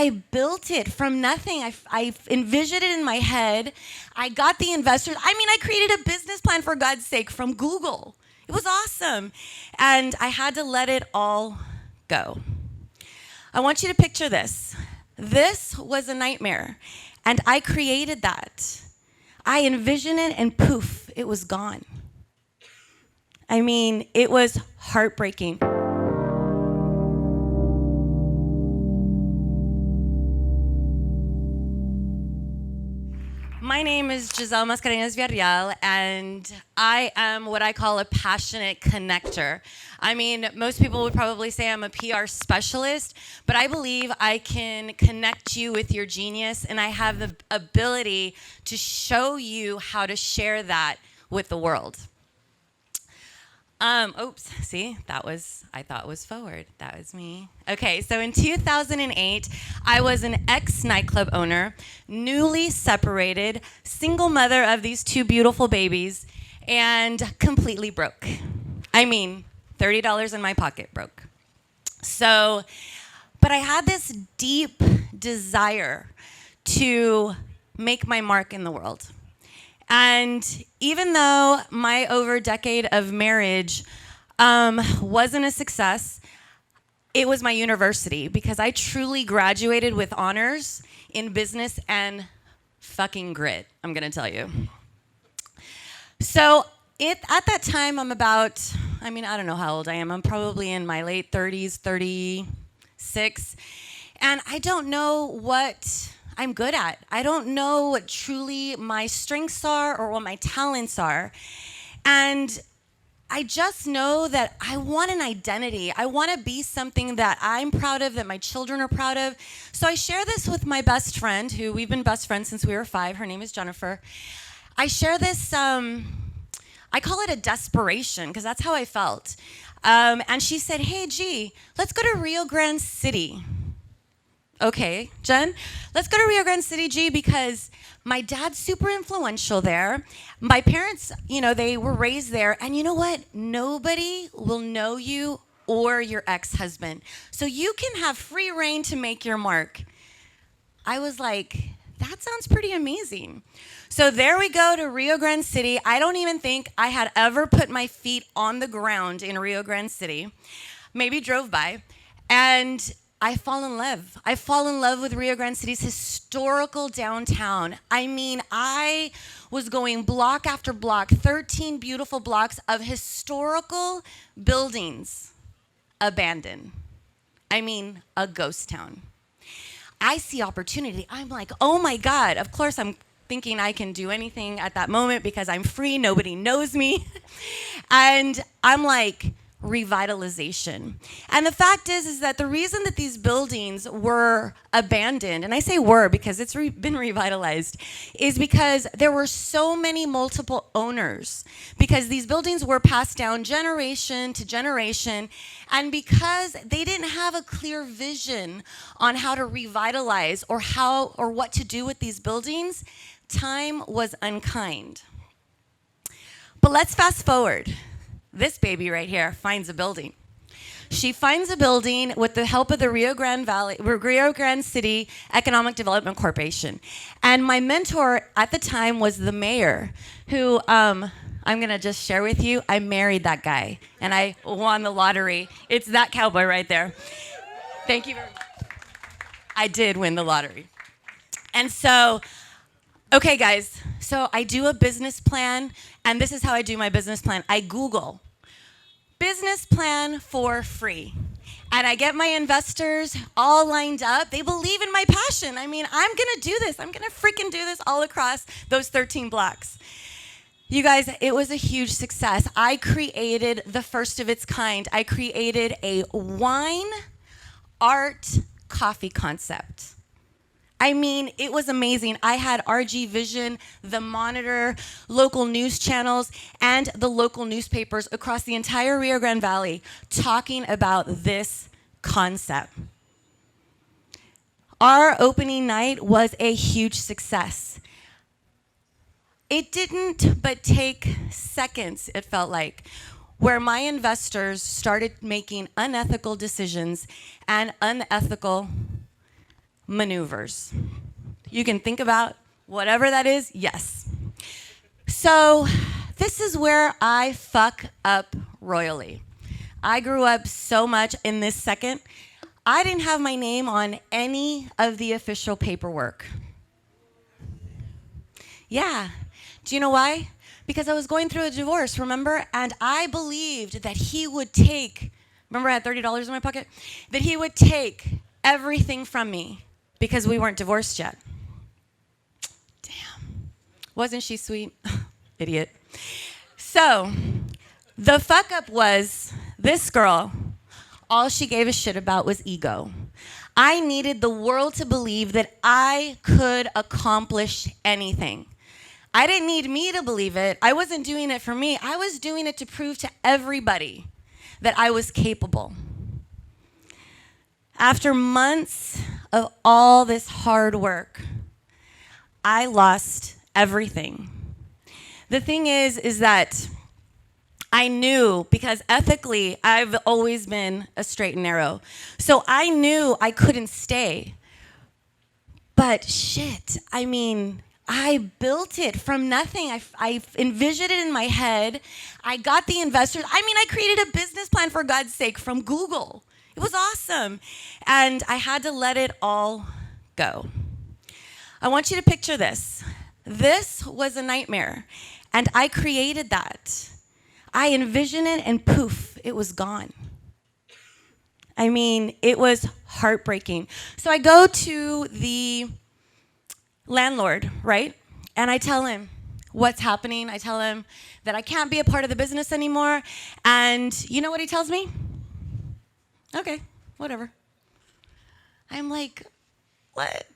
I built it from nothing. I envisioned it in my head. I got the investors. I mean, I created a business plan, for God's sake, from Google. It was awesome. And I had to let it all go. I want you to picture this. This was a nightmare, and I created that. I envisioned it, and poof, it was gone. I mean, it was heartbreaking. My name is Giselle Mascarenhas Villareal, and I am what I call a passionate connector. I mean, most people would probably say I'm a PR specialist, but I believe I can connect you with your genius, and I have the ability to show you how to share that with the world. Oops, see, I thought was forward. That was me. Okay, so in 2008, I was an ex-nightclub owner, newly separated, single mother of these two beautiful babies, and completely broke. I mean, $30 in my pocket broke. So, but I had this deep desire to make my mark in the world. And even though my over decade of marriage wasn't a success, it was my university, because I truly graduated with honors in business and fucking grit, I'm gonna tell you. So at that time, I don't know how old I am. I'm probably in my late 30s, 36. And I don't know what I'm good at. I don't know what truly my strengths are or what my talents are. And I just know that I want an identity. I want to be something that I'm proud of, that my children are proud of. So I share this with my best friend, who we've been best friends since we were 5. Her name is Jennifer. I share this, I call it a desperation, because that's how I felt. And she said, hey, G, let's go to Rio Grande City. Okay, Jen, let's go to Rio Grande City, G, because my dad's super influential there. My parents, they were raised there. And you know what? Nobody will know you or your ex-husband. So you can have free reign to make your mark. I was like, that sounds pretty amazing. So there we go to Rio Grande City. I don't even think I had ever put my feet on the ground in Rio Grande City. Maybe drove by. And I fall in love. I fall in love with Rio Grande City's historical downtown. I mean, I was going block after block, 13 beautiful blocks of historical buildings abandoned. I mean, a ghost town. I see opportunity. I'm like, oh my God. Of course, I'm thinking I can do anything at that moment because I'm free. Nobody knows me. And I'm like, revitalization. And the fact is that the reason that these buildings were abandoned, and I say were because it's been revitalized, is because there were so many multiple owners, because these buildings were passed down generation to generation, and because they didn't have a clear vision on how to revitalize or what to do with these buildings, time was unkind. But let's fast forward. This baby right here finds a building. She finds a building with the help of the Rio Grande City Economic Development Corporation. And my mentor at the time was the mayor, who I'm going to just share with you. I married that guy, and I won the lottery. It's that cowboy right there. Thank you very much. I did win the lottery. And so, okay, guys, so I do a business plan, and this is how I do my business plan. I Google business plan for free. And I get my investors all lined up. They believe in my passion. I mean, I'm going to do this. I'm going to freaking do this all across those 13 blocks. You guys, it was a huge success. I created the first of its kind. I created a wine, art, coffee concept. I mean, it was amazing. I had RG Vision, The Monitor, local news channels, and the local newspapers across the entire Rio Grande Valley talking about this concept. Our opening night was a huge success. It didn't but take seconds, it felt like, where my investors started making unethical decisions and unethical maneuvers. You can think about whatever that is, yes. So this is where I fuck up royally. I grew up so much in this second. I didn't have my name on any of the official paperwork. Yeah. Do you know why? Because I was going through a divorce, remember? And I believed that he would take, remember I had $30 in my pocket? That he would take everything from me because we weren't divorced yet. Damn. Wasn't she sweet? Idiot. So, the fuck up was this girl, all she gave a shit about was ego. I needed the world to believe that I could accomplish anything. I didn't need me to believe it. I wasn't doing it for me. I was doing it to prove to everybody that I was capable. After months of all this hard work, I lost everything. The thing is that I knew, because ethically, I've always been a straight and narrow. So I knew I couldn't stay. But shit, I mean, I built it from nothing. I envisioned it in my head. I got the investors. I mean, I created a business plan, for God's sake, from Google. It was awesome. And I had to let it all go. I want you to picture this. This was a nightmare. And I created that. I envisioned it and poof, it was gone. I mean, it was heartbreaking. So I go to the landlord, right? And I tell him what's happening. I tell him that I can't be a part of the business anymore. And you know what he tells me? Okay, whatever. I'm like, what?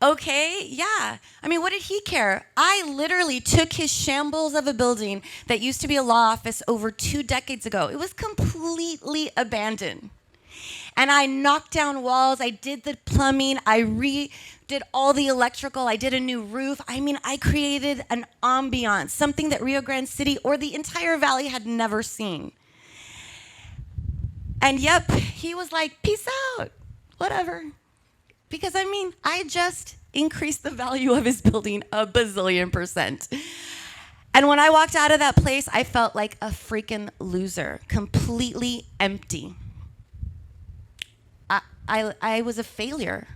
Okay, yeah. I mean, what did he care? I literally took his shambles of a building that used to be a law office over 2 decades ago. It was completely abandoned. And I knocked down walls. I did the plumbing. I redid all the electrical. I did a new roof. I mean, I created an ambiance, something that Rio Grande City or the entire valley had never seen. And yep, he was like, peace out, whatever. Because, I mean, I just increased the value of his building a bazillion %. And when I walked out of that place, I felt like a freaking loser, completely empty. I was a failure.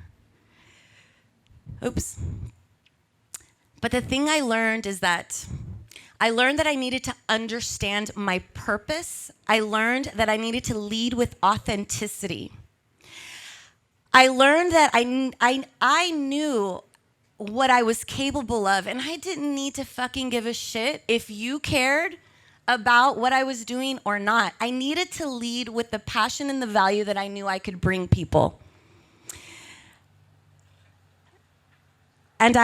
Oops. But the thing I learned is that I learned that I needed to understand my purpose. I learned that I needed to lead with authenticity. I learned that I knew what I was capable of, and I didn't need to fucking give a shit if you cared about what I was doing or not. I needed to lead with the passion and the value that I knew I could bring people. And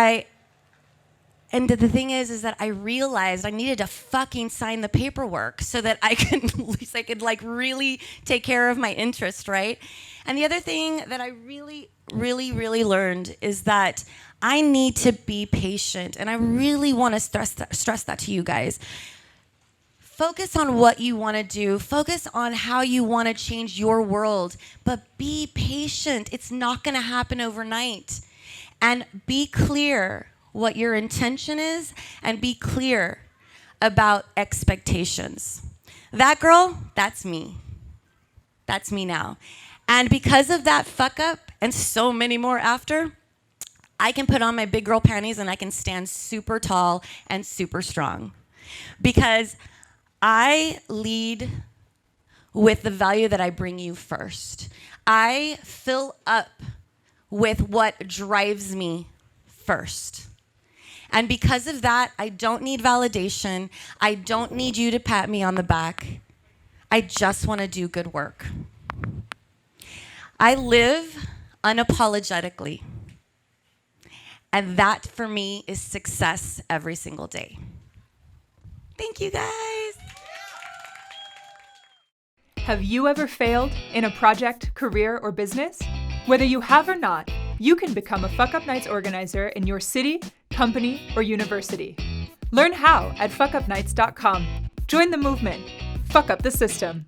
the thing is that I realized I needed to fucking sign the paperwork so that I could, at least I could like really take care of my interest, right? And the other thing that I really learned is that I need to be patient. And I really want to stress that to you guys. Focus on what you want to do. Focus on how you want to change your world. But be patient. It's not going to happen overnight. And be clear what your intention is, and be clear about expectations. That girl, that's me. That's me now. And because of that fuck up and so many more after, I can put on my big girl panties and I can stand super tall and super strong. Because I lead with the value that I bring you first. I fill up with what drives me first. And because of that, I don't need validation. I don't need you to pat me on the back. I just want to do good work. I live unapologetically. And that, for me, is success every single day. Thank you, guys. Have you ever failed in a project, career, or business? Whether you have or not, you can become a Fuckup Nights organizer in your city, company, or university. Learn how at fuckupnights.com. Join the movement. Fuck up the system.